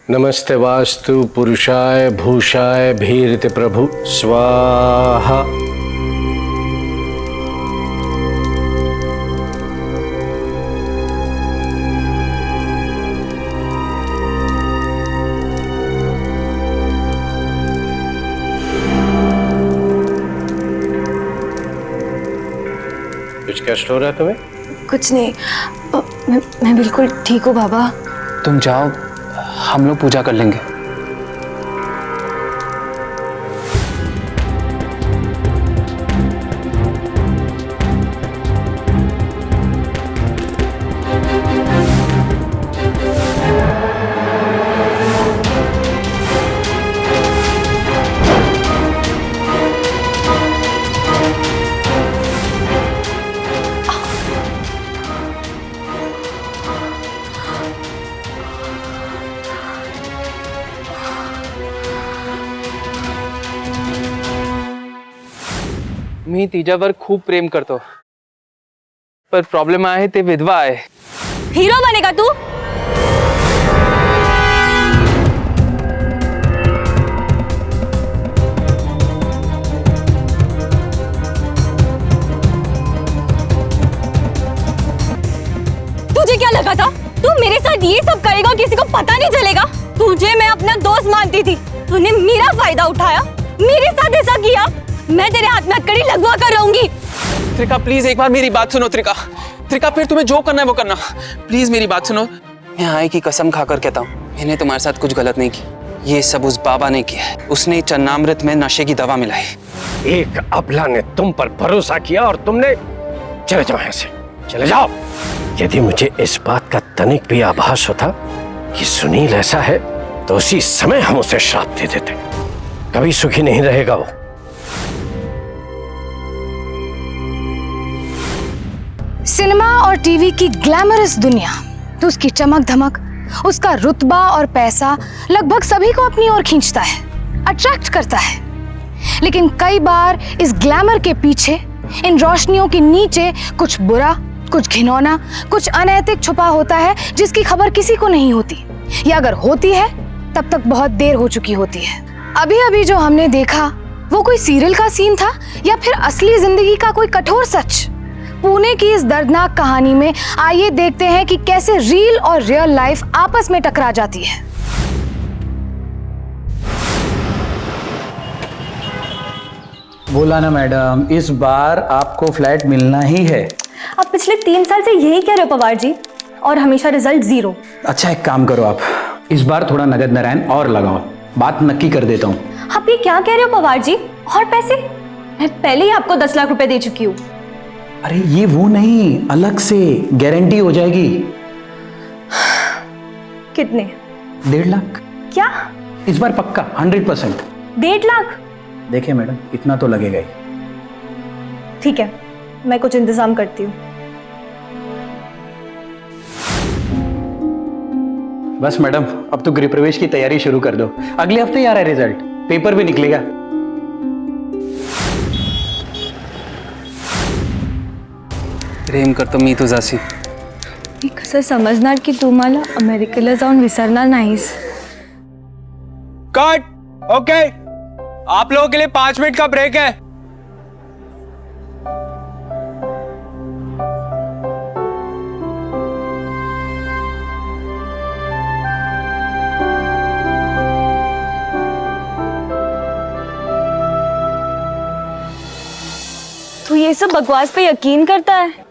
नमस्ते वास्तु पुरुषाय भूषाय भीरति प्रभु स्वाहा। कुछ कष्ट हो रहा है तुम्हें? कुछ नहीं, मैं बिल्कुल ठीक हूँ बाबा। तुम जाओ, हम लोग पूजा कर लेंगे। मी तिच्यावर खूप प्रेम करतो, पर प्रॉब्लेम आहे ते विधवा आहे। हीरो बनेगा तू? तुझे क्या लगा था तू मेरे साथ ये सब करेगा, किसी को पता नहीं चलेगा? तुझे मैं अपना दोस्त मानती थी, तूने मेरा फायदा उठाया, मेरे साथ ऐसा किया। मैं तेरे हाथ में हथकड़ी लगवा कर रहूंगी। त्रिका प्लीज एक बार मेरी बात सुनो। त्रिका त्रिका फिर तुम्हें जो करना है वो करना, प्लीज मेरी बात सुनो। मैं आई की कसम खाकर कहता हूँ, मैंने तुम्हारे साथ कुछ गलत नहीं की। ये सब उस बाबा ने किया है। उसने चन्नामृत में नशे की दवा मिलाई। एक अबला ने तुम पर भरोसा किया और तुमने। चले जाओ यहाँ से, चले जाओ। यदि मुझे इस बात का तनिक भी आभास होता कि सुनील ऐसा है तो उसी समय हम उसे श्राप दे देते। कभी सुखी नहीं रहेगा वो। सिनेमा और टीवी की ग्लैमरस दुनिया, तो उसकी चमक धमक, उसका रुतबा और पैसा लगभग सभी को अपनी ओर खींचता है, अट्रैक्ट करता है। लेकिन कई बार इस ग्लैमर के पीछे, इन रोशनियों के नीचे कुछ बुरा, कुछ घिनौना, कुछ अनैतिक छुपा होता है, जिसकी खबर किसी को नहीं होती, या अगर होती है तब तक बहुत देर हो चुकी होती है। अभी अभी जो हमने देखा वो कोई सीरियल का सीन था या फिर असली जिंदगी का कोई कठोर सच? पुणे की इस दर्दनाक कहानी में आइए देखते हैं कि कैसे रील और रियल लाइफ आपस में टकरा जाती है। बोला ना मैडम, इस बार आपको फ्लैट मिलना ही है। आप पिछले 3 साल से यही कह रहे हो पवार जी, और हमेशा रिजल्ट 0। अच्छा एक काम करो, आप इस बार थोड़ा नगद नारायण और लगाओ, बात नक्की कर देता हूँ। आप ये क्या कह रहे हो पवार जी? और पैसे? मैं पहले ही आपको 10 लाख रुपए दे चुकी हूँ। अरे ये वो नहीं, अलग से गारंटी हो जाएगी। कितने? 1.5 लाख। क्या? इस बार पक्का 100%। 1.5 लाख? देखिए मैडम, इतना तो लगेगा ही। ठीक है, मैं कुछ इंतजाम करती हूँ। बस मैडम, अब तो गृह प्रवेश की तैयारी शुरू कर दो। अगले हफ्ते ही आ रहा है रिजल्ट, पेपर भी निकलेगा। प्रेम करतो मी तुझाशी। मी कसं समजणार की तुम्हाला अमेरिकेला जाऊन विसरणार नाहीस? कट। ओके, आप लोगों के लिए 5 मिनट का ब्रेक है। तू ये सब बकवास पे यकीन करता है?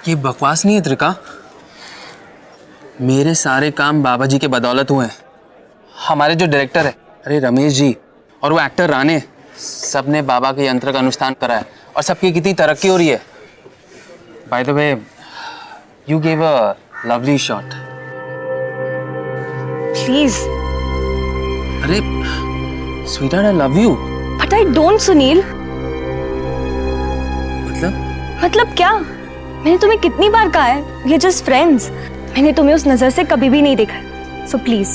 ये बकवास नहीं है त्रिका, मेरे सारे काम बाबा जी के बदौलत हुए हैं। हमारे जो डायरेक्टर है, अरे रमेश जी, और वो एक्टर राणे, सबने बाबा के यंत्र का अनुष्ठान करा है और सबकी कितनी तरक्की हो रही है। By the way, you gave a lovely shot. Please. अरे sweetheart, I love you. But I don't Sunil. मतलब क्या? मैंने तुम्हें कितनी बार कहा है, ये जस्ट फ्रेंड्स। मैंने तुम्हें उस नजर से कभी भी नहीं देखा, so please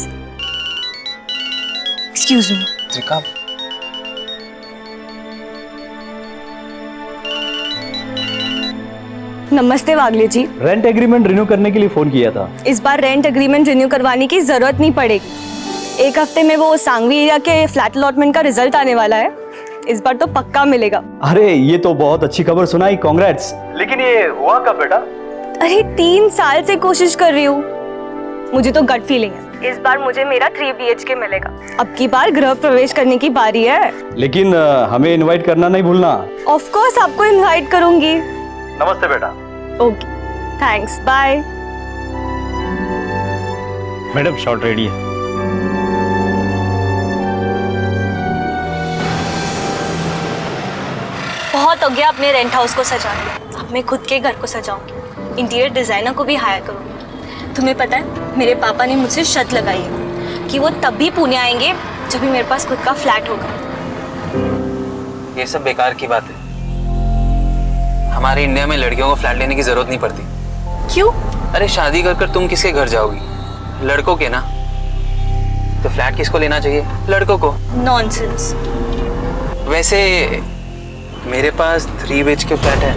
excuse me. Trika, नमस्ते वागले जी। रेंट एग्रीमेंट रिन्यू करने के लिए फोन किया था। इस बार रेंट एग्रीमेंट रिन्यू करवाने की जरूरत नहीं पड़ेगी। एक हफ्ते में वो सांगवी एरिया के फ्लैट अलॉटमेंट का रिजल्ट आने वाला है। इस बार तो पक्का मिलेगा। अरे ये तो बहुत अच्छी खबर सुनाई, कांग्रेट्स। लेकिन ये हुआ कब बेटा? अरे 3 साल से कोशिश कर रही हूँ। मुझे तो गट फीलिंग है इस बार मुझे मेरा 3 BHK मिलेगा। अब की बार गृह प्रवेश करने की बारी है। लेकिन हमें इनवाइट करना नहीं भूलना। ऑफ कोर्स आपको इनवाइट करूंगी। नमस्ते बेटा। Okay, thanks, bye. Madam shot ready है। बहुत हो गया अपने रेंट हाउस को सजाना। अब मैं खुद के घर को सजाऊंगी। इंटीरियर डिजाइनर को भी हायर करूंगी। तुम्हें पता है मेरे पापा ने मुझसे शर्त लगाई है कि वो तब भी पुणे आएंगे जब भी मेरे पास खुद का फ्लैट होगा। ये सब बेकार की बात है। हमारे इंडिया में लड़कियों को फ्लैट लेने की जरूरत नहीं पड़ती। क्यों? अरे शादी कर तुम किसके घर जाओगी? लड़कों के ना। तो फ्लैट किसको लेना चाहिए? लड़कों को। नॉनसेंस। वैसे मेरे पास 3 BHK फ्लैट है।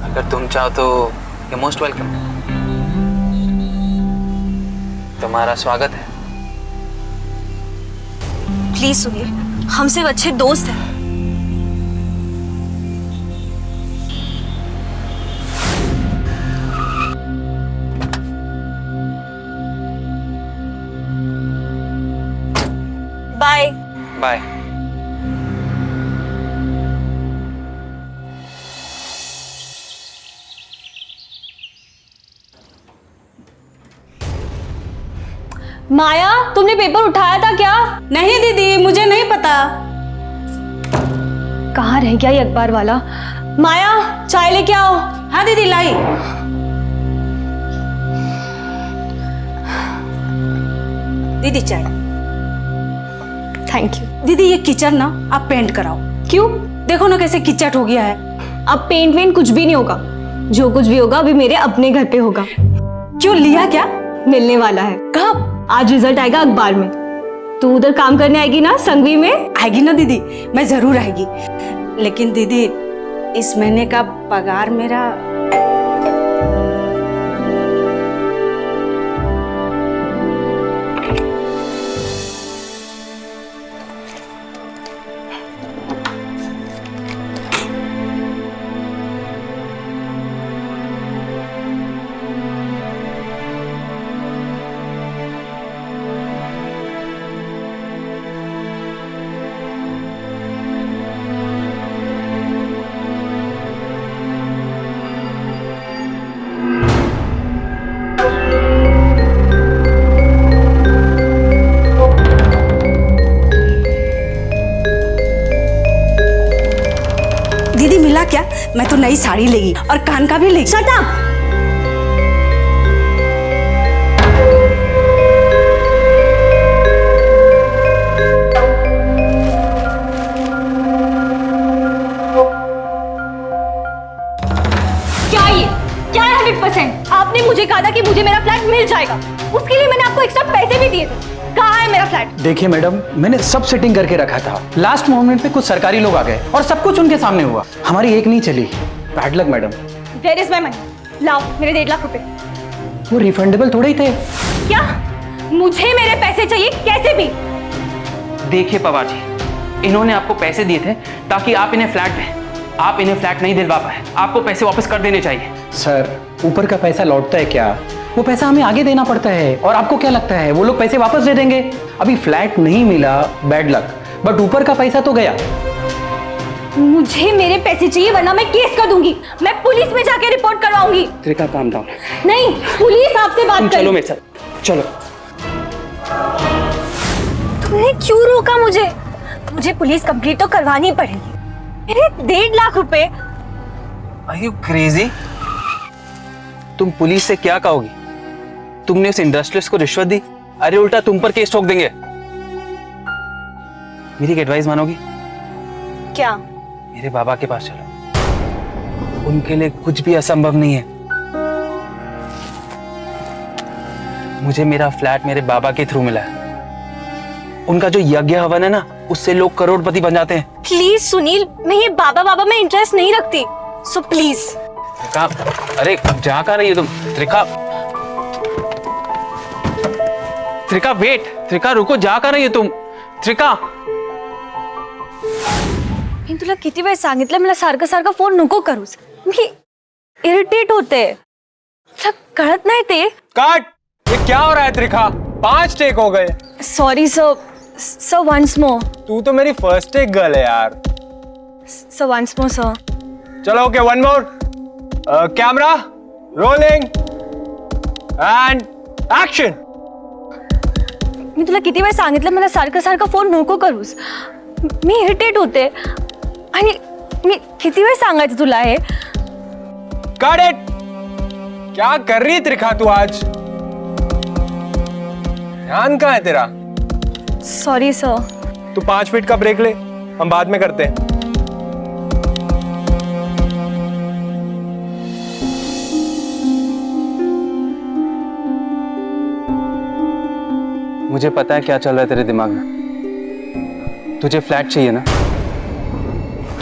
अगर तुम चाहो तो यू मोस्ट वेलकम। तुम्हारा स्वागत है। प्लीज सुनील, हम सिर्फ अच्छे दोस्त हैं। बाय। बाय। माया, तुमने पेपर उठाया था क्या? नहीं दीदी, मुझे नहीं पता। कहाँ रह गया ये अखबार वाला? माया, चाय लेके आओ। हाँ दीदी, लाई। दीदी चाय। Thank you. दीदी ये किचन ना आप पेंट कराओ। क्यों? देखो ना कैसे किचट हो गया है। अब पेंट वेंट कुछ भी नहीं होगा। जो कुछ भी होगा अभी मेरे अपने घर पे होगा। क्यों, लिया क्या? मिलने वाला है। कब? आज रिजल्ट आएगा अखबार में। तू उधर काम करने आएगी ना संगवी में? आएगी ना दीदी, मैं जरूर आएगी। लेकिन दीदी इस महीने का पगार मेरा। दीदी मिला क्या? मैं तो नई साड़ी लेगी और कान का भी लेगी। Shut up! क्या ये? क्या है 100%? आपने मुझे कहा था कि मुझे मेरा फ्लैट मिल जाएगा। उसके लिए मैंने आपको एक्स्ट्रा पैसे भी दिए थे। कहाँ है मेरा फ्लैट? देखिए मैडम, मैंने सब सेटिंग करके रखा था। लास्ट मोमेंट पे कुछ सरकारी लोग आ गए और सब कुछ उनके सामने हुआ। हमारी एक नहीं चली। Bad luck madam. Where is my money? लाओ मेरे 1.5 लाख रुपए। वो रिफंडेबल थोड़े ही थे। क्या? मुझे मेरे पैसे चाहिए कैसे भी। देखिए पवार जी, इन्होंने आपको पैसे दिए थे ताकि आप इन्हें फ्लैट दें। आप इन्हें फ्लैट नहीं दिलवा पाए। आपको पैसे वापस कर देने चाहिए। सर, ऊपर का पैसा लौटता है क्या? वो पैसा हमें आगे देना पड़ता है। और आपको क्या लगता है वो लोग पैसे वापस दे देंगे? अभी फ्लैट नहीं मिला, बैड लक, बट ऊपर का पैसा तो गया। मुझे मेरे पैसे चाहिए वरना मैं केस कर दूंगी। मैं पुलिस में जाके रिपोर्ट करवाऊंगी। Trika, calm down. नहीं, पुलिस आपसे बात कर। चलो मेरे साथ, चलो। तुमने क्यों रोका मुझे? मुझे पुलिस कंप्लीट तो करवानी पड़ेगी। मेरे 1.5 लाख रुपए। Are you crazy? तुम पुलिस से क्या कहोगी? तुमने उस इंडस्ट्रियलिस्ट को रिश्वत दी। अरे उल्टा तुम पर केस ठोक देंगे। मेरी एक एडवाइस मानोगी? क्या? मेरे बाबा के पास चलो। उनके लिए कुछ भी असंभव नहीं है। मुझे मेरा फ्लैट मेरे बाबा के थ्रू मिला है। उनका जो यज्ञ हवन है ना, उससे लोग करोड़पति बन जाते हैं। प्लीज सुनील, मैं ये बाबा में इंटरेस्ट नहीं रखती। So please. अरे जा कहाँ रही है तुम? त्रिका त्रिका वेट, त्रिका रुको, जा कर रही है तुम? त्रिका मी तुला किती वेळ सांगितलं मला सारखं सारखं फोन नको करूस. मी इरिटेट होते. तुला कळत नाही ते? कट! ये क्या हो रहा है त्रिखा? 5 टेक हो गए. Sorry sir once more. तू तो मेरी फर्स्ट टेक गर्ल है यार. Sir once more sir. चलो okay, one more. Camera rolling and action. मी तुला किती वेळ सांगितलं मला सारखं सारखं फोन नको करूस. मी इरिटेट होते आणि मी किती वेळ सांगायचं तुला हे? Cut it. क्या कर रही त्रिखा तू आज? ध्यान कहाँ है तेरा? Sorry sir. तू 5 मिनट का ब्रेक ले, हम बाद में करते हैं. मुझे पता है क्या चल रहा है तेरे दिमाग में. तुझे फ्लैट चाहिए ना?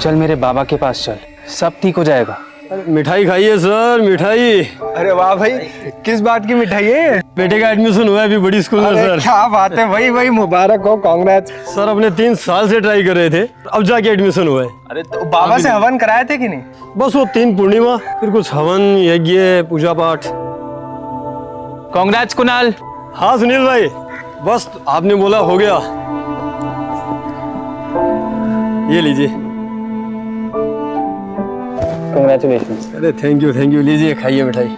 चल मेरे बाबा के पास चल, सब ठीक हो जाएगा. मिठाई खाइए सर, मिठाई. अरे वाह भाई, किस बात की मिठाई है? बेटे का एडमिशन हुआ है अभी बड़ी स्कूल में अरे सर. क्या बात है भाई, भाई मुबारक हो, कांग्रेस. सर अपने 3 साल से ट्राई कर रहे थे, अब जाके एडमिशन हुआ है. अरे तो बाबा से हवन कराए थे कि नहीं? बस वो 3 पूर्णिमा, फिर कुछ हवन यज्ञ पूजा पाठ. कांग्रेस कुणाल. हाँ सुनील भाई, बस आपने बोला हो गया. ये लीजिए. कांग्रेचुलेशन. अरे थैंक यू, लीजिए खाइए मिठाई.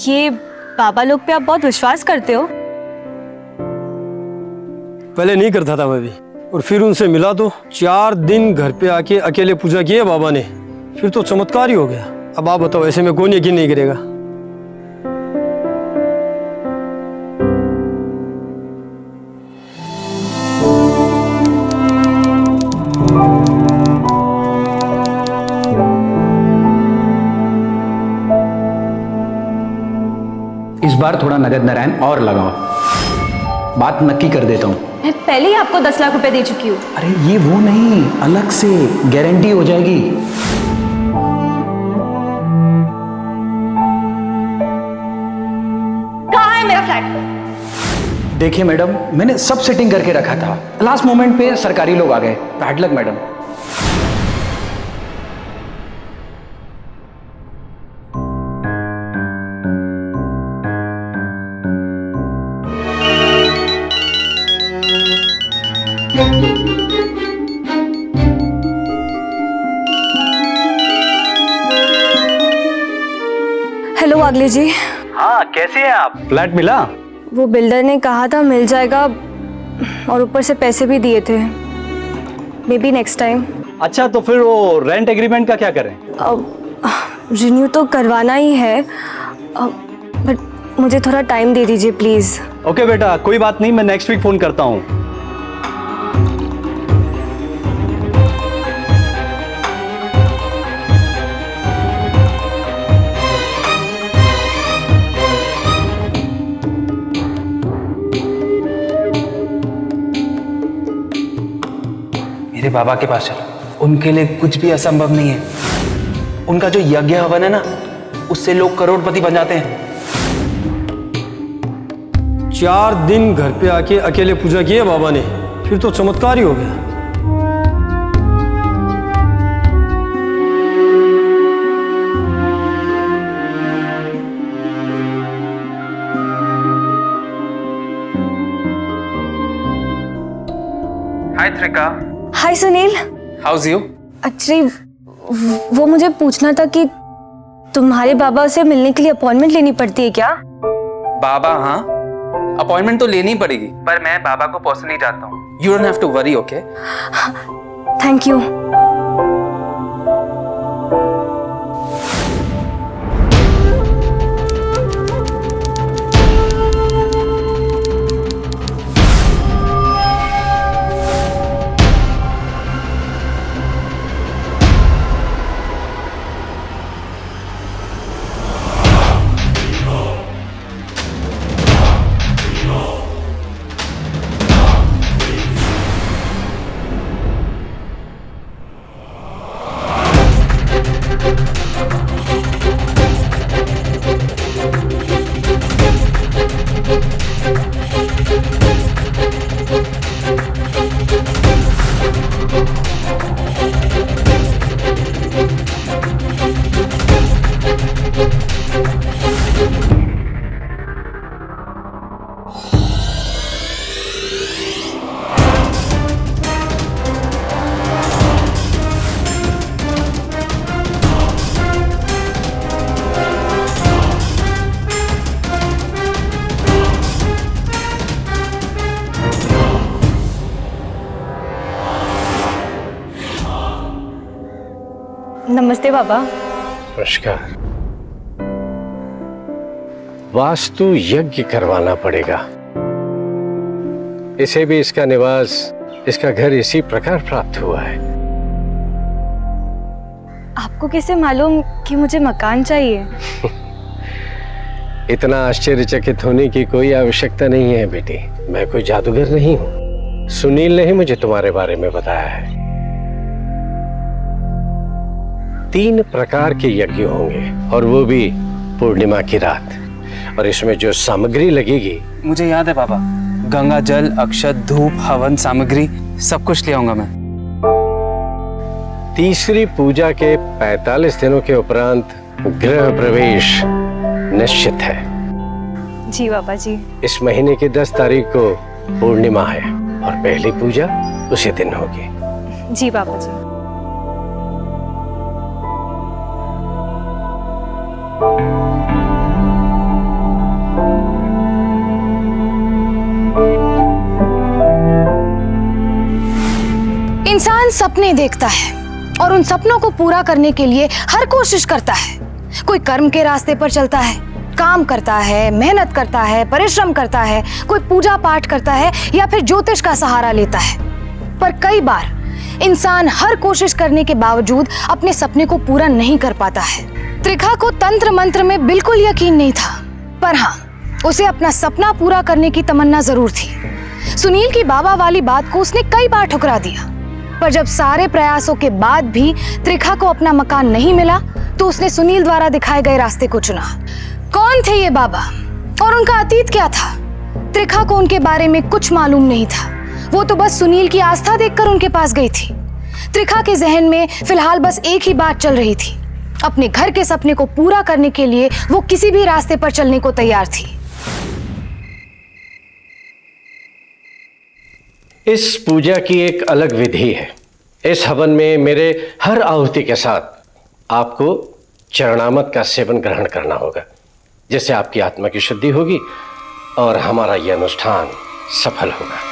ये बाबा लोग पे आप बहुत विश्वास करते हो. पहले नहीं करता था मैं भी, और फिर उनसे मिला तो 4 दिन घर पे आके अकेले पूजा किए बाबा ने, फिर तो चमत्कार ही हो गया. अब आप बताओ, ऐसे में कौन यकीन नहीं करेगा? इस बार थोड़ा नगद नारायण और लगाओ, बात नक्की कर देता हूँ. मैं पहले ही आपको 10 लाख रुपए दे चुकी हूँ. अरे ये वो नहीं, अलग से गारंटी हो जाएगी. कहाँ है मेरा फ्लैट? देखिए मैडम, मैंने सब सेटिंग करके रखा था, लास्ट मोमेंट पे सरकारी लोग आ गए. Bad luck madam. हेलो वागले जी. हाँ कैसे हैं आप? फ्लैट मिला? वो बिल्डर ने कहा था मिल जाएगा, और ऊपर से पैसे भी दिए थे. May be next time. अच्छा तो फिर वो रेंट एग्रीमेंट का क्या करें? रिन्यू तो करवाना ही है, बट मुझे थोड़ा टाइम दे दीजिए प्लीज़. ओके बेटा, कोई बात नहीं, मैं नेक्स्ट वीक फोन करता हूँ. मेरे बाबा के पास चलो, उनके लिए कुछ भी असंभव नहीं है. उनका जो यज्ञ हवन है ना, उससे लोग करोड़पति बन जाते हैं. 4 दिन घर पे आके अकेले पूजा किए बाबा ने, फिर तो चमत्कार ही हो गया. Hi Trika. Hi Sunil. How's you? Actually वो मुझे पूछना था कि तुम्हारे बाबा से मिलने के लिए अपॉइंटमेंट लेनी पड़ती है क्या? बाबा? हाँ, अपॉइंटमेंट तो लेनी पड़ेगी, पर मैं बाबा को पर्सनली जानता हूँ. You don't have to worry. Okay, thank you. नमस्ते बाबा। नमस्कार। वास्तु यज्ञ करवाना पड़ेगा। इसे भी इसका निवास, इसका घर इसी प्रकार प्राप्त हुआ है। आपको कैसे मालूम कि मुझे मकान चाहिए? इतना आश्चर्यचकित होने की कोई आवश्यकता नहीं है बेटी। मैं कोई जादूगर नहीं हूं। सुनील ने ही मुझे तुम्हारे बारे में बताया है। 3 प्रकार के यज्ञ होंगे और वो भी पूर्णिमा की रात। और इसमें जो सामग्री लगेगी, मुझे याद है पापा, गंगा जल, अक्षत, धूप, हवन सामग्री सब कुछ ले आऊंगा मैं। तीसरी पूजा के 45 दिनों के उपरांत गृह प्रवेश निश्चित है। जी बाबा जी। इस महीने की 10 तारीख को पूर्णिमा है और पहली पूजा उसी दिन होगी। जी बाबा जी। इंसान सपने देखता है और उन सपनों को पूरा करने के लिए हर कोशिश करता है। कोई कर्म के रास्ते पर चलता है, काम करता है, मेहनत करता है, परिश्रम करता है, कोई पूजा पाठ करता है या फिर ज्योतिष का सहारा लेता है। पर कई बार इंसान हर कोशिश करने के बावजूद अपने सपने को पूरा नहीं कर पाता है। त्रिखा को तंत्र मंत्र में बिल्कुल यकीन नहीं था, पर हाँ, उसे अपना सपना पूरा करने की तमन्ना जरूर थी। सुनील की बाबा वाली बात को उसने कई बार ठुकरा दिया, पर जब सारे प्रयासों के बाद भी त्रिखा को अपना मकान नहीं मिला तो उसने सुनील द्वारा दिखाए गए रास्ते को चुना। कौन थे ये बाबा और उनका अतीत क्या था? त्रिखा को उनके बारे में कुछ मालूम नहीं था। वो तो बस सुनील की आस्था देखकर उनके पास गई थी। त्रिखा के जहन में फिलहाल बस एक ही बात चल रही थी। अपने घर के सपने को पूरा करने के लिए वो किसी भी रास्ते पर चलने को तैयार थी। इस पूजा की एक अलग विधि है। इस हवन में मेरे हर आहुति के साथ आपको चरणामृत का सेवन ग्रहण करना होगा, जिससे आपकी आत्मा की शुद्धि होगी और हमारा यह अनुष्ठान सफल होगा।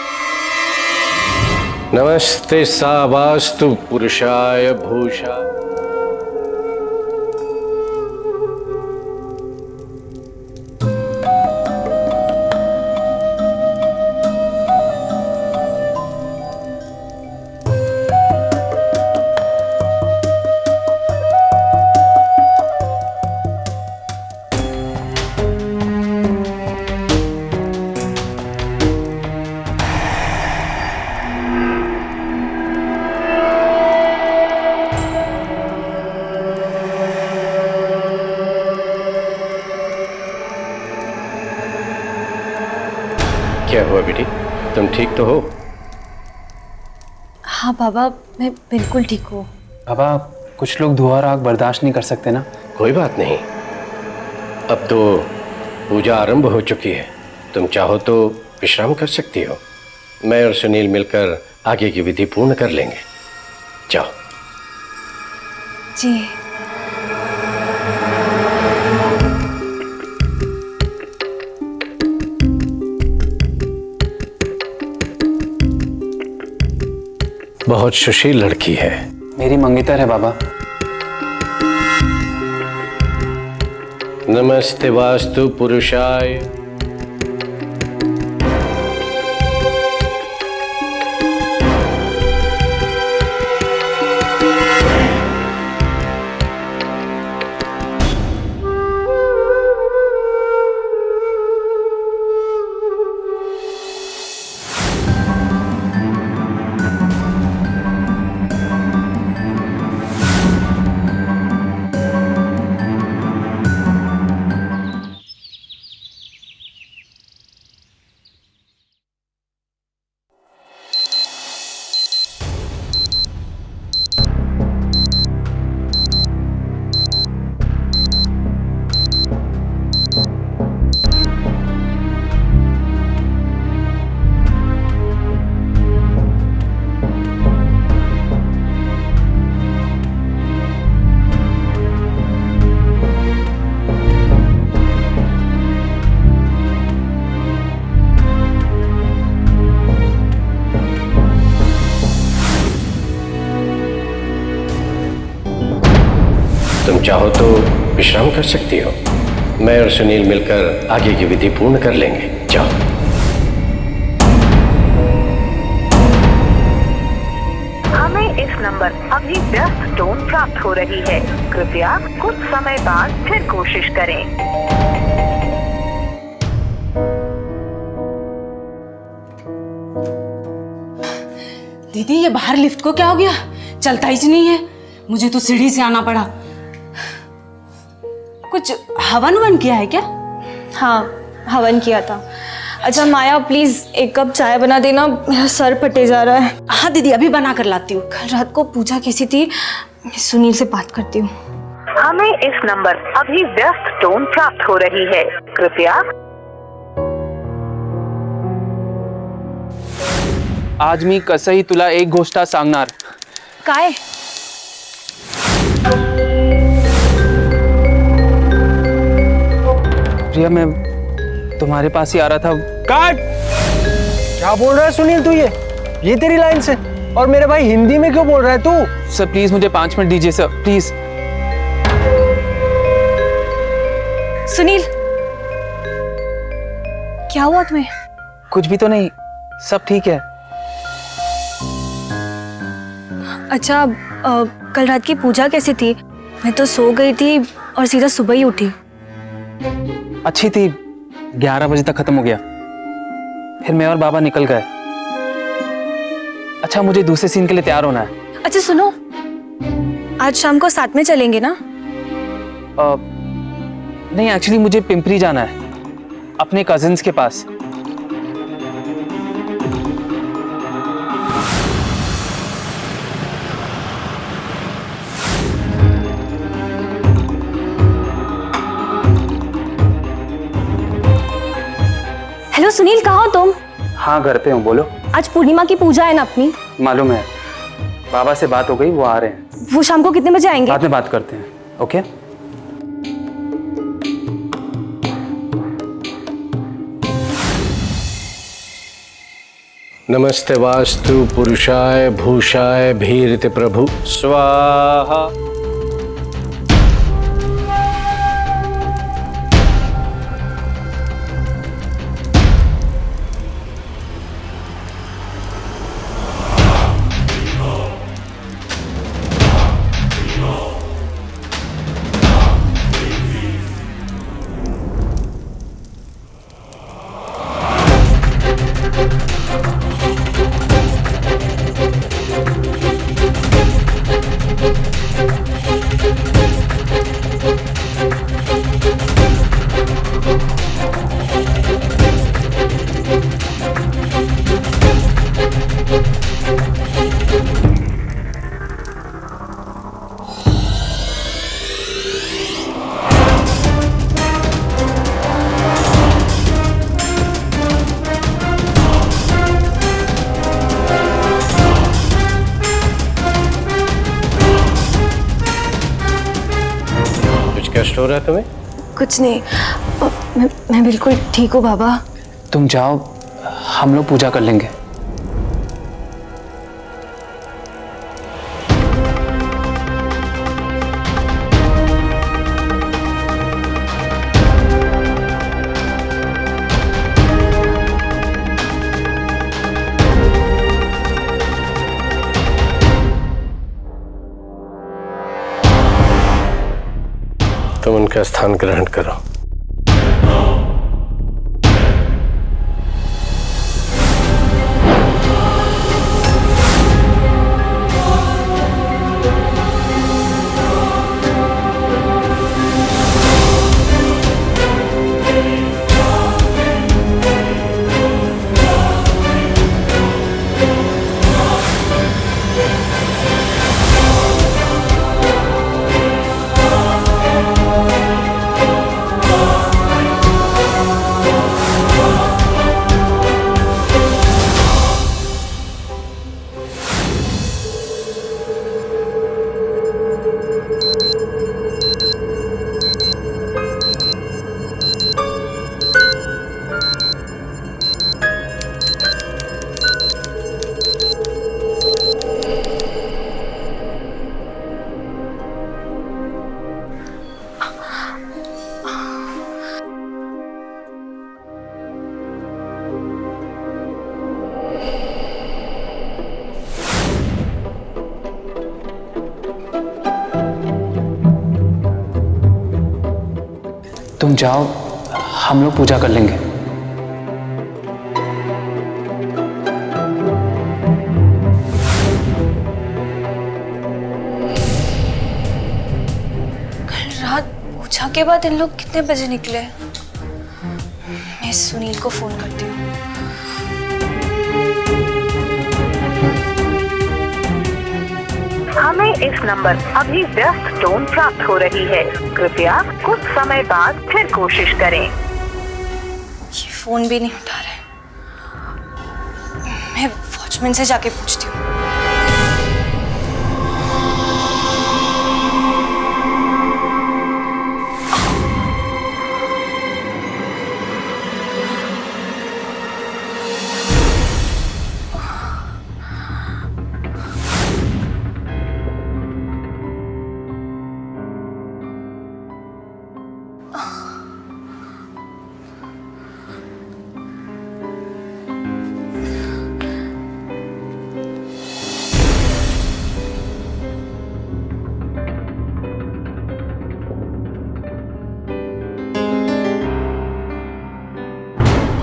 नमस्ते सावास्तु पुरुषाय भूषा। क्या हुआ बेटी, तुम ठीक तो हो? हाँ बाबा, मैं बिल्कुल ठीक हूँ। बाबा, कुछ लोग धुआं और आग बर्दाश्त नहीं कर सकते ना। कोई बात नहीं, अब तो पूजा आरंभ हो चुकी है। तुम चाहो तो विश्राम कर सकती हो। मैं और सुनील मिलकर आगे की विधि पूर्ण कर लेंगे। जाओ। जी। बहुत सुशील लड़की है। मेरी मंगेतर है बाबा। नमस्ते वास्तु पुरुषाय। चाहो तो विश्राम कर सकती हो। मैं और सुनील मिलकर आगे की विधि पूर्ण कर लेंगे। जाओ। हमें इस नंबर अभी व्यस्त टोन प्राप्त हो रही है, कृपया कुछ समय बाद फिर कोशिश करें। दीदी ये बाहर लिफ्ट को क्या हो गया? चलता ही नहीं है। मुझे तो सीढ़ी से आना पड़ा। कुछ हवन वन किया है क्या? हाँ, हवन किया था। अच्छा माया, प्लीज एक कप चाय बना देना, मेरा सर फटे जा रहा है। हाँ दीदी, अभी बना कर लाती हूँ। कल रात को पूजा कैसी थी, मैं सुनील से बात करती हूँ। हमें इस नंबर अभी व्यस्त टोन प्राप्त हो रही है, कृपया। आज मी कसंही तुला एक गोष्ट सांगणार। काय? प्रिया, मैं तुम्हारे पास ही आ रहा था। काट। क्या बोल रहा है सुनील तू? ये तेरी लाइन से? और मेरे भाई हिंदी में क्यों बोल रहा है तू? सर प्लीज मुझे 5 मिनट दीजिए सर, प्लीज। सुनील, क्या हुआ तुम्हें? कुछ भी तो नहीं, सब ठीक है। अच्छा, कल रात की पूजा कैसी थी? मैं तो सो गई थी और सीधा सुबह ही उठी। अच्छी थी, 11 बजे तक खत्म हो गया। फिर मैं और बाबा निकल गए। अच्छा, मुझे दूसरे सीन के लिए तैयार होना है। अच्छा सुनो, आज शाम को साथ में चलेंगे ना? नहीं, एक्चुअली मुझे पिंपरी जाना है, अपने कजिन्स के पास। हेलो सुनील, कहाँ हो तुम? हाँ, घर पे हूँ, बोलो। आज पूर्णिमा की पूजा है ना अपनी? मालूम है, बाबा से बात हो गई, वो आ रहे हैं। वो शाम को कितने बजे आएंगे? बाद में बात करते हैं, ओके? नमस्ते वास्तु पुरुषाय भूषाय भीरति प्रभु स्वाहा। कष्ट हो रहा है तुम्हें? कुछ नहीं, मैं बिल्कुल ठीक हूँ बाबा। तुम जाओ, हम लोग पूजा कर लेंगे। तुम उनका स्थान ग्रहण करो। जाओ, हम लोग पूजा कर लेंगे। कल रात पूजा के बाद इन लोग कितने बजे निकले? मैं सुनील को फोन करती हूँ। हमें इस नंबर अभी व्यस्त टोन प्राप्त हो रही है, कृपया कुछ समय बाद फिर कोशिश करें। ये फोन भी नहीं उठा रहे। मैं वॉचमैन से जाके पूछती हूँ।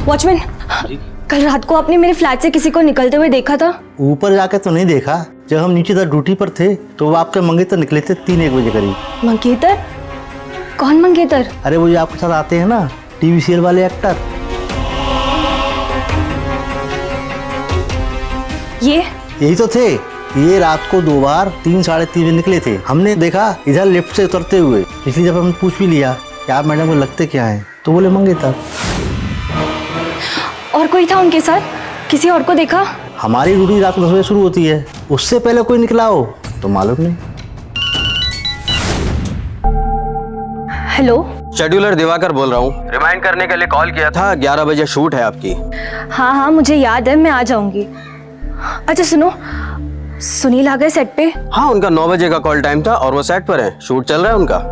वॉचमैन, कल रात को आपने मेरे फ्लैट से किसी को निकलते हुए देखा था? ऊपर जाके तो नहीं देखा, जब हम नीचे तक ड्यूटी पर थे तो वो आपके मंगेतर निकले थे 3-1 बजे करीब। मंगेतर? कौन मंगेतर? अरे वो जो आपके साथ आते हैं ना, टीवी सीरियल वाले एक्टर। ये यही तो थे। ये रात को 2 बार 3-3:30 बजे निकले थे। हमने देखा इधर लिफ्ट से उतरते हुए, इसलिए जब हमने पूछ भी लिया कि आप मैडम को लगते क्या हैं, तो बोले मंगेतर। और कोई था उनके साथ? किसी और को देखा? हमारी ड्यूटी रात को 10 बजे शुरू होती है, उससे पहले कोई निकला हो तो मालूम नहीं। हेलो, शेड्यूलर दिवाकर बोल रहा हूँ। रिमाइंड करने के लिए कॉल किया था, 11 बजे शूट है आपकी। हाँ हाँ मुझे याद है, मैं आ जाऊंगी। अच्छा सुनो, सुनील आ गए सेट पे? हाँ, उनका 9 बजे का कॉल टाइम था और वो सेट पर है, शूट चल रहा है उनका।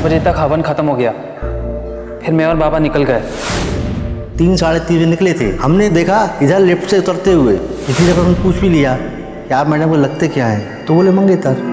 बजे तक हवन खत्म हो गया, फिर मैं और बाबा निकल गए। 3-3:30 बजे निकले थे। हमने देखा इधर लिफ्ट से उतरते हुए, इसलिए जब हमने पूछ भी लिया कि आप मैडम को लगते क्या हैं, तो बोले मंगेतर।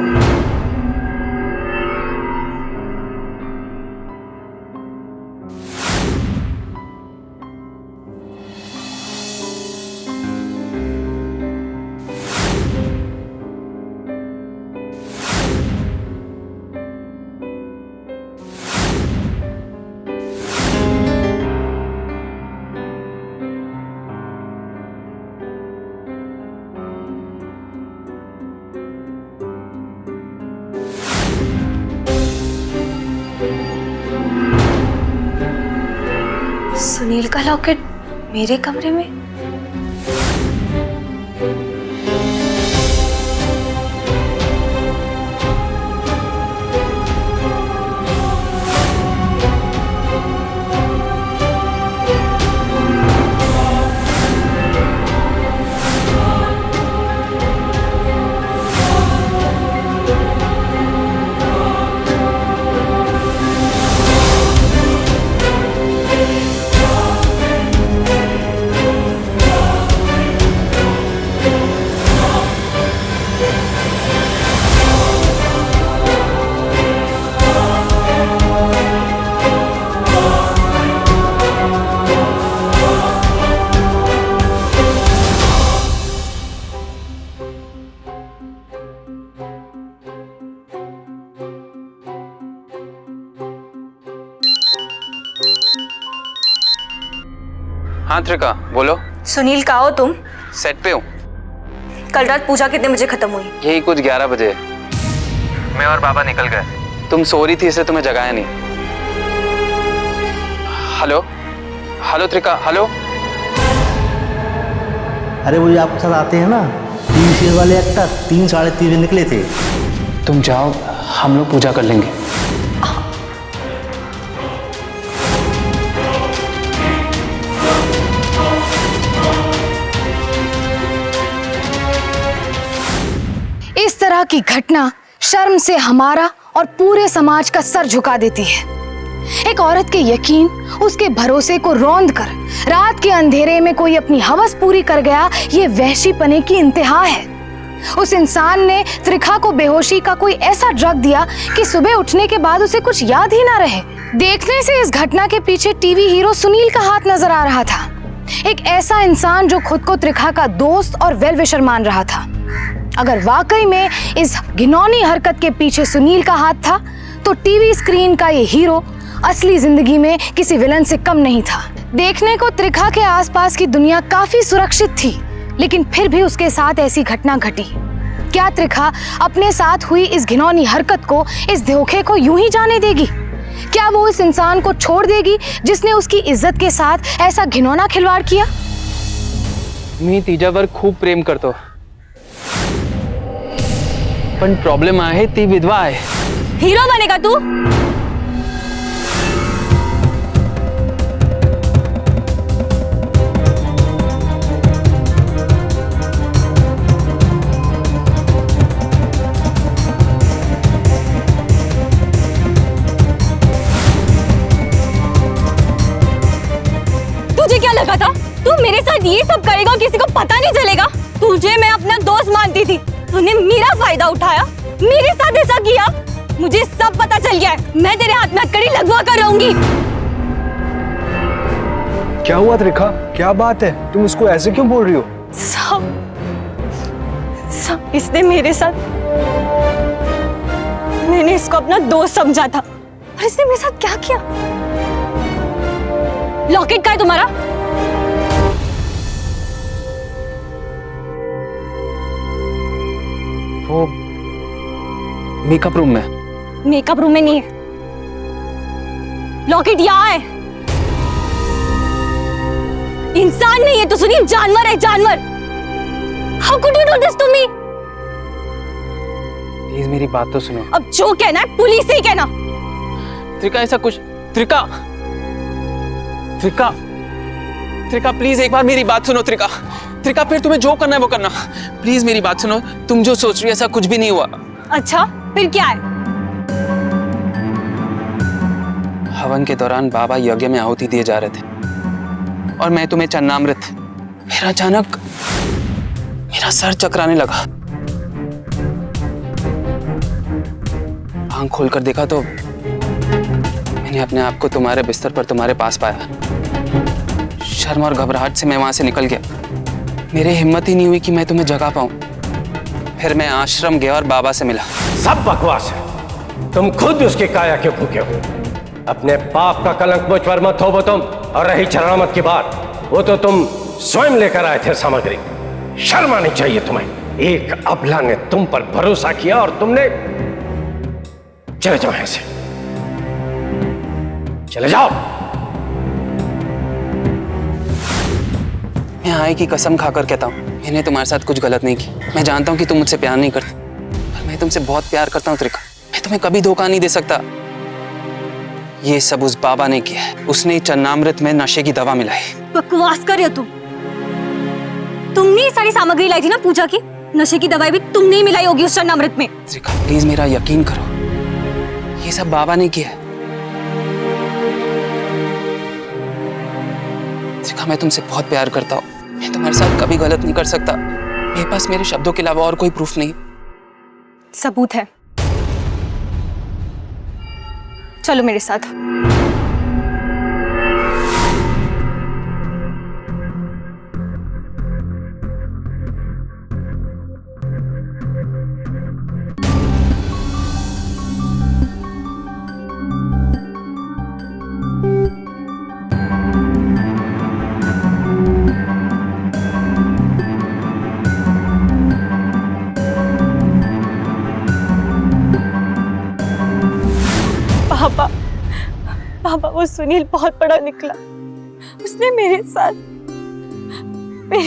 सुनील का लॉकेट मेरे कमरे में? हाँ त्रिका, बोलो। सुनील कहाँ हो तुम? सेट पे हूँ। कल रात पूजा कितने बजे खत्म हुई? यही कुछ 11 बजे। मैं और बाबा निकल गए, तुम सो रही थी इसलिए तुम्हें जगाया नहीं। Hello hello Trika, hello. अरे वो जो आपके साथ आते हैं ना, टीवी सीरियल वाले एक्टर, 3-3:30 बजे निकले थे। तुम जाओ, हम लोग पूजा कर लेंगे। इस तरह की घटना शर्म से हमारा और पूरे समाज का सर झुका देती है। एक औरत के यकीन, उसके भरोसे को रौंद कर रात के अंधेरे में कोई अपनी हवस पूरी कर गया, ये वहशीपने की इंतहा है। उस इंसान ने त्रिखा को बेहोशी का कोई ऐसा ड्रग दिया कि सुबह उठने के बाद उसे कुछ याद ही ना रहे। देखने से इस घटना के पीछे टीवी हीरो सुनील का हाथ नजर आ रहा था। एक ऐसा इंसान जो खुद को त्रिखा का दोस्त और वेल विशर मान रहा था। अगर वाकई में इस घिनौनी हरकत के पीछे सुनील का हाथ था, तो टीवी स्क्रीन का ये हीरो असली जिंदगी में किसी विलन से कम नहीं था। देखने को त्रिखा के आसपास की दुनिया काफी सुरक्षित थी, लेकिन फिर भी उसके साथ ऐसी घटना घटी। क्या त्रिखा अपने साथ हुई इस घिनौनी हरकत को, इस धोखे को यूं ही जाने देगी? क्या वो इस इंसान को छोड़ देगी जिसने उसकी इज्जत के साथ ऐसा घिनौना खिलवाड़ किया? मी तिच्यावर खूप प्रेम करतो, पण प्रॉब्लेम आहे ती विधवा आहे. हीरो बनेगा तू? तुझे क्या लगा था तू मेरे साथ ये सब करेगा और किसी को पता नहीं चलेगा? तुझे मैं अपना दोस्त मानती थी, तूने मेरा फायदा उठाया, मेरे साथ ऐसा किया। मुझे सब पता चल गया है, मैं तेरे हाथ में हथकड़ी लगवा कर रहूंगी। क्या हुआ त्रिखा, क्या बात है? तुम इसको ऐसे क्यों बोल रही हो? सब इसने मेरे साथ, मैंने इसको अपना दोस्त समझा था और इसने मेरे साथ क्या किया? लॉकेट का है तुम्हारा? वो मेकअप रूम में. मेकअप रूम में नहीं है, लॉकेट यहाँ है। इंसान नहीं है तो सुनिए, जानवर है, जानवर। How could you do this to me? Please मेरी बात तो सुनो. अब जो कहना है पुलिस से ही कहना। त्रिका ऐसा कुछ, त्रिका त्रिका त्रिका प्लीज एक बार मेरी बात सुनो. त्रिका त्रिका फिर तुम्हें जो करना है वो करना. प्लीज मेरी बात सुनो. तुम जो सोच रही हो ऐसा कुछ भी नहीं हुआ. अच्छा फिर क्या है? हवन के दौरान बाबा यज्ञ में आहुति दिए जा रहे थे और मैं तुम्हें चन्नामृत, फिर अचानक मेरा सर चकराने लगा. आंख खोलकर देखा तो मैंने अपने आप को तुम्हारे बिस्तर पर तुम्हारे पास पाया. शर्म और घबराहट से मैं वहां से निकल गया. मेरी हिम्मत ही नहीं हुई कि मैं तुम्हें जगा पाऊं. फिर मैं आश्रम गया और बाबा से मिला. सब बकवास है, तुम खुद उसके काया के भूखे हो. अपने पाप का कलंक मुझ पर मत थोपो तुम. और रही चरणामत की बात, वो तो तुम स्वयं लेकर आए थे सामग्री. शर्म आनी चाहिए तुम्हें. एक अबला ने तुम पर भरोसा किया और तुमने. चले जाओ यहां से, चले जाओ. मैं आए की कसम खाकर कहता हूँ, मैंने तुम्हारे साथ कुछ गलत नहीं की. मैं जानता हूँ कि तुम मुझसे प्यार नहीं करती, पर मैं तुमसे बहुत प्यार करता हूँ त्रिका. मैं तुम्हें कभी धोखा नहीं दे सकता. ये सब उस बाबा ने किया है. उसने चन्नामृत में नशे की दवा मिलाई. बकवास कर रहे हो तुम. तुमने ये सारी सामग्री लाई थी ना पूजा की. नशे की दवाई भी तुमने ही मिलाई होगी उस चन्नामृत में. त्रिका प्लीज मेरा यकीन करो, ये सब बाबा ने किया है. त्रिका मैं तुमसे बहुत प्यार करता हूँ. मैं तुम्हारे साथ कभी गलत नहीं कर सकता. मेरे पास मेरे शब्दों के अलावा और कोई प्रूफ नहीं. सबूत है, चलो मेरे साथ. पापा वो सुनील बहुत बड़ा निकला. उसने मेरे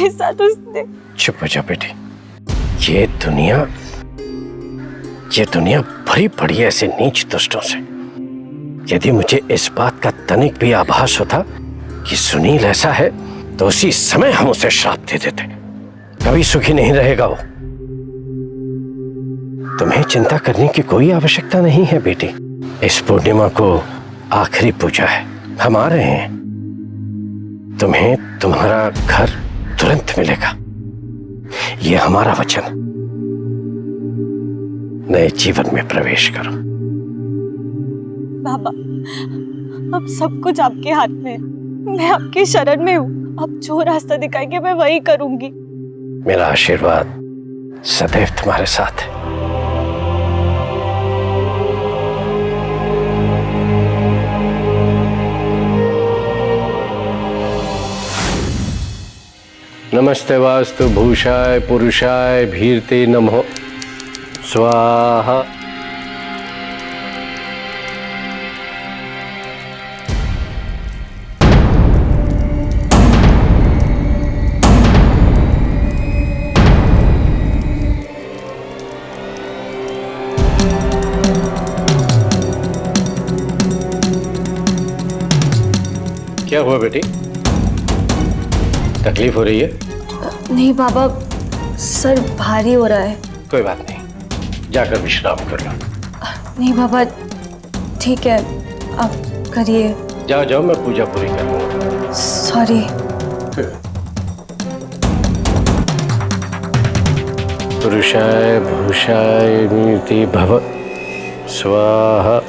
साथ उसने. चुप हो जा बेटी. ये दुनिया भरी पड़ी है ऐसे नीच दुष्टों से. यदि मुझे इस बात का तनिक भी आभास होता कि सुनील ऐसा है, तो उसी समय हम उसे श्राप दे देते. कभी सुखी नहीं रहेगा वो. तुम्हें चिंता करने की कोई आवश्यकता नहीं है बेटी। इस पूर्णिमा को आखिरी पूजा है, हम आ रहे हैं। तुम्हें तुम्हारा घर तुरंत मिलेगा, ये हमारा वचन। नए जीवन में प्रवेश करो। बाबा, अब सब कुछ आपके हाथ में है। मैं आपकी शरण में हूँ। अब जो रास्ता दिखाएंगे मैं वही करूंगी। मेरा आशीर्वाद सदैव तुम्हारे साथ है। नमस्ते वास्तु भूषाय पुरुषाय भीरते नमो स्वाहा। क्या हुआ बेटी, तकलीफ हो रही है? नहीं बाबा, सर भारी हो रहा है। कोई बात नहीं, जाकर विश्राम कर लो। नहीं बाबा, ठीक है, आप करिए। जाओ जाओ, मैं पूजा पूरी कर लूंगा। सॉरी। पुरुषाय भूषाय नीति भव स्वाहा।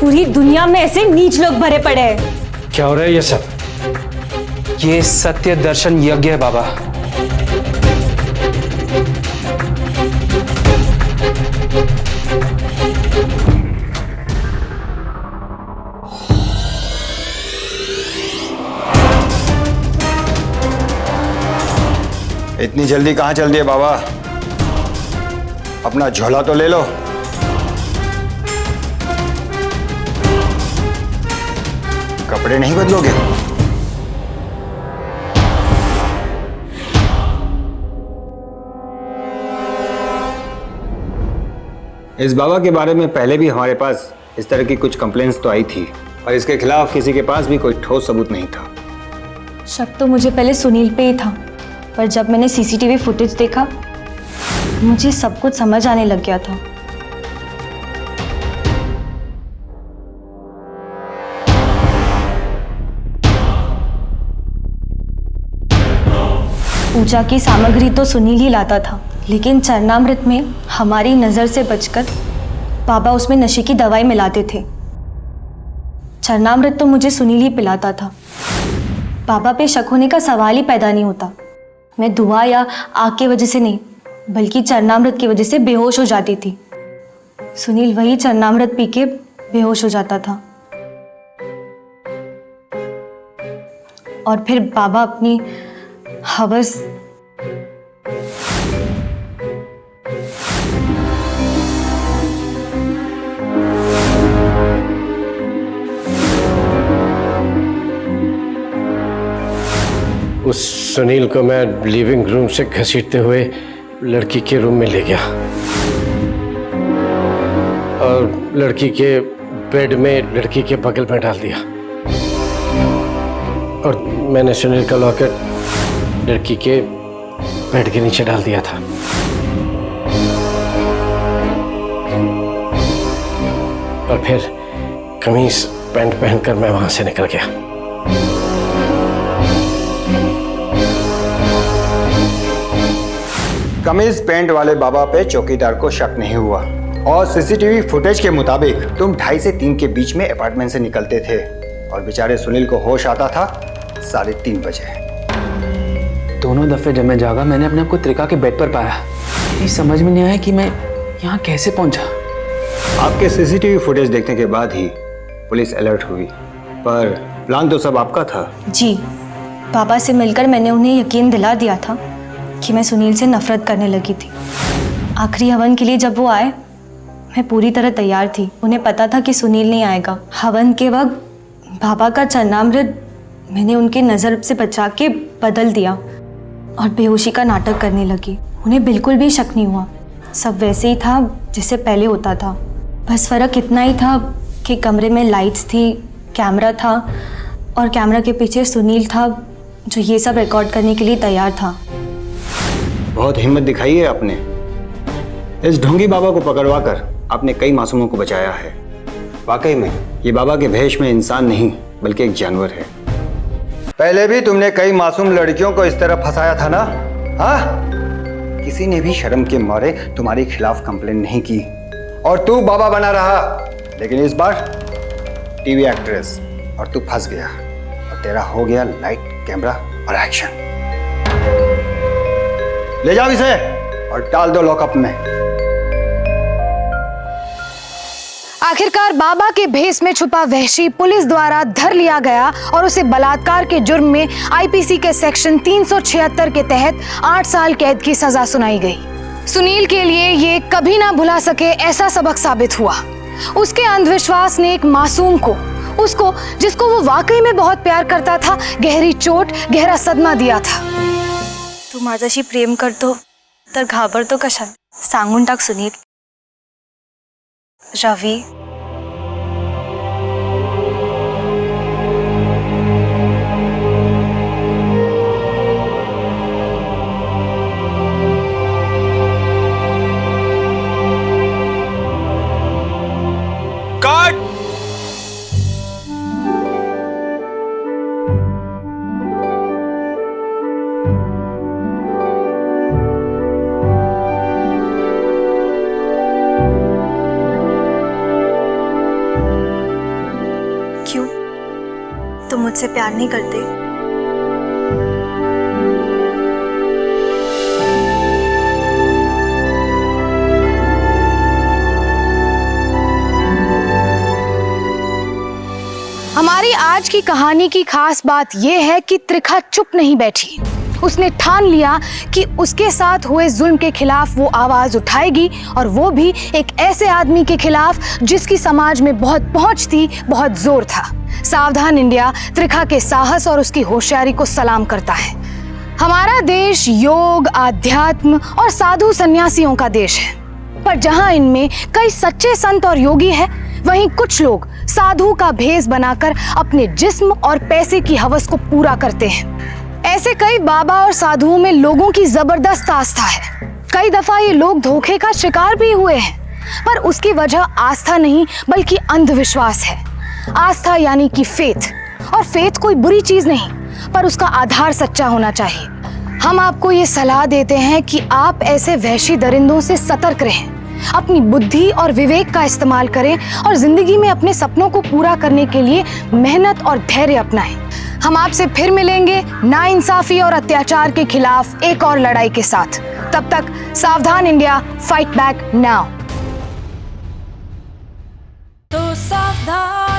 पूरी दुनिया में ऐसे नीच लोग भरे पड़े हैं। क्या हो रहा है ये सब? ये सत्य दर्शन यज्ञ है बाबा। इतनी जल्दी कहाँ चल दिए बाबा? अपना झोला तो ले लो। कपड़े नहीं बदलोगे? इस बाबा के बारे में पहले भी हमारे पास इस तरह की कुछ कंप्लेंट्स तो आई थी, और इसके खिलाफ किसी के पास भी कोई ठोस सबूत नहीं था। शक तो मुझे पहले सुनील पे ही था, पर जब मैंने सीसीटीवी फुटेज देखा मुझे सब कुछ समझ आने लग गया था। पूजा की सामग्री तो सुनील ही लाता था, लेकिन चरणामृत में हमारी नजर से बचकर बाबा उसमें नशे की दवाई मिलाते थे। चरणामृत तो मुझे सुनील ही पिलाता था। बाबा पे शक होने का सवाल ही पैदा नहीं होता। मैं धुआं या आग की वजह से नहीं, बल्कि चरणामृत की वजह से बेहोश हो जाती थी। सुनील वही चरणामृत पी के बेहोश हो जाता था, और फिर बाबा अपनी हवस उस सुनील को मैं लिविंग रूम से घसीटते हुए लड़की के रूम में ले गया और लड़की के बेड में लड़की के बगल में डाल दिया, और मैंने सुनील का लॉकेट लड़की के बेड के नीचे डाल दिया था। और फिर कमीज पैंट पहनकर मैं वहां से निकल गया। कमीज पैंट वाले बाबा पे चौकीदार को शक नहीं हुआ और सीसीटीवी फुटेज के मुताबिक तुम 2:30 से 3 के बीच में अपार्टमेंट से निकलते थे और बेचारे सुनील को होश आता था 3:30 बजे। दोनों दफे जब मैं जागा मैंने अपने आप को त्रिका के बेड पर पाया। ये समझ में नहीं आया कि मैं यहाँ कैसे पहुंचा। आपके सीसीटीवी फुटेज देखने के बाद ही पुलिस अलर्ट हुई, पर प्लान तो सब आपका था। जी, पापा से मिलकर मैंने उन्हें यकीन दिला दिया था कि मैं सुनील से नफरत करने लगी थी। आखिरी हवन के लिए जब वो आए मैं पूरी तरह तैयार थी। उन्हें पता था कि सुनील नहीं आएगा। हवन के वक्त बाबा का चरणामृत मैंने उनके नज़र से बचा के बदल दिया और बेहोशी का नाटक करने लगी। उन्हें बिल्कुल भी शक नहीं हुआ। सब वैसे ही था जैसे पहले होता था। बस फ़र्क इतना ही था कि कमरे में लाइट्स थी, कैमरा था और कैमरा के पीछे सुनील था जो ये सब रिकॉर्ड करने के लिए तैयार था। बहुत हिम्मत दिखाई है आपने। इस ढोंगी बाबा को पकड़वा कर आपने कई मासूमों को बचाया है। वाकई में ये बाबा के भेष में इंसान नहीं बल्कि एक जानवर है। पहले भी तुमने कई मासूम लड़कियों को इस तरह फंसाया था ना? हाँ, किसी ने भी शर्म के मारे तुम्हारे खिलाफ कंप्लेन नहीं की और तू बाबा बना रहा। लेकिन इस बार टीवी एक्ट्रेस और तू फंस गया और तेरा हो गया लाइट, कैमरा और एक्शन। ले जाओ इसे और डाल दो लॉकअप में। आखिरकार बाबा के भेष में छुपा वहशी पुलिस द्वारा धर लिया गया और उसे बलात्कार के जुर्म में आईपीसी के सेक्शन 376 के तहत 8 साल कैद की सजा सुनाई गई। सुनील के लिए ये कभी ना भुला सके ऐसा सबक साबित हुआ। उसके अंधविश्वास ने एक मासूम को, उसको जिसको वो वाकई में बहुत प्यार करता था, गहरी चोट, गहरा सदमा दिया था। तू माझ्याशी प्रेम करतो तर घाबरतो कशाला? सांगून टाक सुनील। रवि, क्यों? तुम मुझसे प्यार नहीं करते? हमारी आज की कहानी की खास बात यह है कि त्रिखा चुप नहीं बैठी। उसने ठान लिया कि उसके साथ हुए जुल्म के खिलाफ वो आवाज उठाएगी और वो भी एक ऐसे आदमी के खिलाफ जिसकी समाज में बहुत पहुंच थी, बहुत जोर था। सावधान इंडिया त्रिखा के साहस और उसकी होशियारी को सलाम करता है। हमारा देश योग, आध्यात्म और साधु सन्यासियों का देश है, पर जहां इनमें कई सच्चे संत और योगी हैं, वहीं कुछ लोग साधु का भेष बनाकर अपने जिस्म और पैसे की हवस को पूरा करते हैं। ऐसे कई बाबा और साधुओं में लोगों की जबरदस्त आस्था है। कई दफा ये लोग धोखे का शिकार भी हुए हैं, पर उसकी वजह आस्था नहीं बल्कि अंधविश्वास है। आस्था यानी कि फेथ, और फेथ कोई बुरी चीज नहीं, पर उसका आधार सच्चा होना चाहिए। हम आपको ये सलाह देते हैं कि आप ऐसे वहशी दरिंदों से सतर्क रहें, अपनी बुद्धि और विवेक का इस्तेमाल करें और जिंदगी में अपने सपनों को पूरा करने के लिए मेहनत और धैर्य अपनाएं। हम आपसे फिर मिलेंगे नाइंसाफी और अत्याचार के खिलाफ एक और लड़ाई के साथ। तब तक सावधान इंडिया, फाइट बैक नाउ। तो सावधान